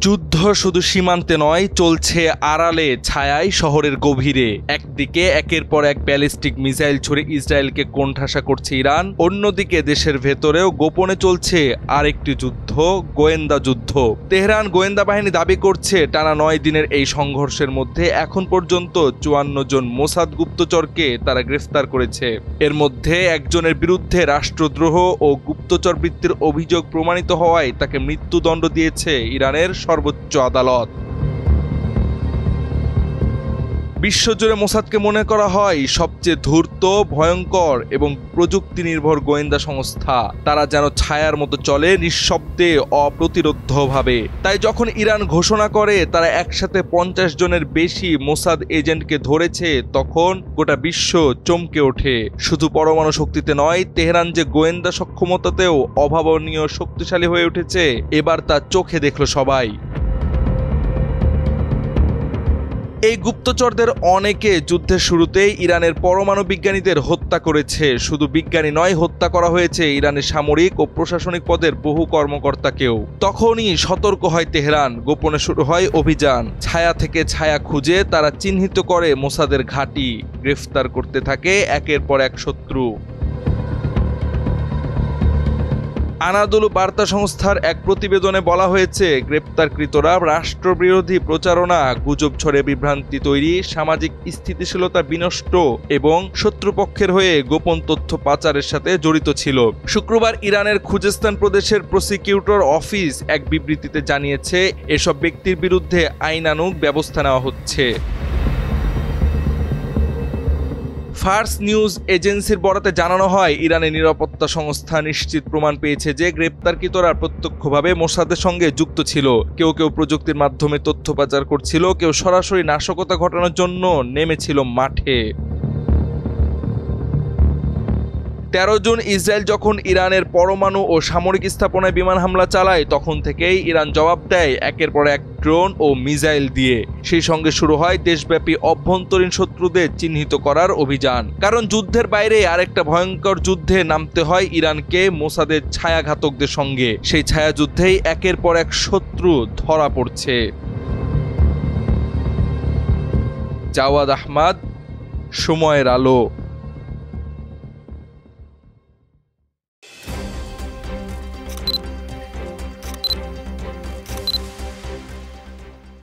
যুদ্ধ শুধু সীমান্তে নয়, চলছে আড়ালে ছায়ায় শহরের গভীরে। একদিকে একের পর এক ব্যালিস্টিক মিসাইল ছুড়ে ইসরায়েলকে কোণঠাসা করছে ইরান, অন্যদিকে দেশের ভেতরেও গোপনে চলছে আরেকটি যুদ্ধ, গোয়েন্দা যুদ্ধ। তেহরান গোয়েন্দা বাহিনী দাবি করছে টানা 9 দিনের এই সংঘর্ষের মধ্যে এখন পর্যন্ত 54 জন মোসাদ গুপ্তচরকে তারা গ্রেফতার করেছে। এর মধ্যে একজনের বিরুদ্ধে রাষ্ট্রদ্রোহ ও গুপ্তচর বৃত্তির অভিযোগ প্রমাণিত হওয়ায় তাকে মৃত্যুদণ্ড দিয়েছে ইরানের সর্বোচ্চ আদালত। বিশ্বজুড়ে মোসাদকে মনে করা হয় সবচেয়ে ধূর্ত, ভয়ঙ্কর এবং প্রযুক্তি নির্ভর গোয়েন্দা সংস্থা। তারা যেন ছায়ার মতো চলে, নিঃশব্দে, অপ্রতিরোধ্যভাবে। তাই যখন ইরান ঘোষণা করে তারা একসাথে 50 জনের বেশি মোসাদ এজেন্টকে ধরেছে, তখন গোটা বিশ্ব চমকে ওঠে। শুধু পরমাণু শক্তিতে নয়, তেহরান যে গোয়েন্দা সক্ষমতাতেও অভাবনীয় শক্তিশালী হয়ে উঠেছে, এবার তা চোখে দেখল সবাই। এই গুপ্তচরদের অনেকে যুদ্ধের শুরুতেই ইরানের পরমাণু বিজ্ঞানীদের হত্যা করেছে। শুধু বিজ্ঞানী নয়, হত্যা করা হয়েছে ইরানের সামরিক ও প্রশাসনিক পদের বহু কর্মকর্তাকেও। তখনই সতর্ক হয় তেহরান, গোপনে শুরু হয় অভিযান। ছায়া থেকে ছায়া খুঁজে তারা চিহ্নিত করে মোসাদের ঘাঁটি, গ্রেফতার করতে থাকে একের পর এক শত্রু। আনাদোলু বার্তা সংস্থার এক প্রতিবেদনে বলা হয়েছে, গ্রেপ্তারকৃতরা রাষ্ট্রবিরোধী প্রচারণা, গুজব ছড়ে বিভ্রান্তি তৈরি, সামাজিক স্থিতিশীলতা বিনষ্ট এবং শত্রুপক্ষের হয়ে গোপন তথ্য পাচারের সাথে জড়িত ছিল। শুক্রবার ইরানের খুজেস্তান প্রদেশের প্রসিকিউটর অফিস এক বিবৃতিতে জানিয়েছে, এসব ব্যক্তির বিরুদ্ধে আইনানুগ ব্যবস্থা নেওয়া হচ্ছে। ফার্স নিউজ এজেন্সির বরাতে জানানো হয়, ইরানের নিরাপত্তা সংস্থা নিশ্চিত প্রমাণ পেয়েছে যে গ্রেপ্তারকৃতরা প্রত্যক্ষভাবে মোসাদের সঙ্গে যুক্ত ছিল। কেউ কেউ প্রযুক্তির মাধ্যমে তথ্য পাচার করছিল, কেউ সরাসরি নাশকতা ঘটানোর জন্য নেমেছিল মাঠে। 13 জুন ইসরায়েল যখন ইরানের পরমাণু ও সামরিক স্থাপনায় বিমান হামলা চালায়, তখন থেকেই ইরান জবাব দেয় একের পর এক ড্রোন ও মিসাইল দিয়ে। সেই সঙ্গে শুরু হয় দেশব্যাপী অভ্যন্তরীণ শত্রুদের চিহ্নিত করার অভিযান। কারণ যুদ্ধের বাইরে আরেকটা ভয়ঙ্কর যুদ্ধে নামতে হয় ইরানকে মোসাদের ছায়াঘাতকদের সঙ্গে। সেই ছায়াযুদ্ধেই একের পর এক শত্রু ধরা পড়ছে। জাওয়াদ আহমদ, সময়ের আলো।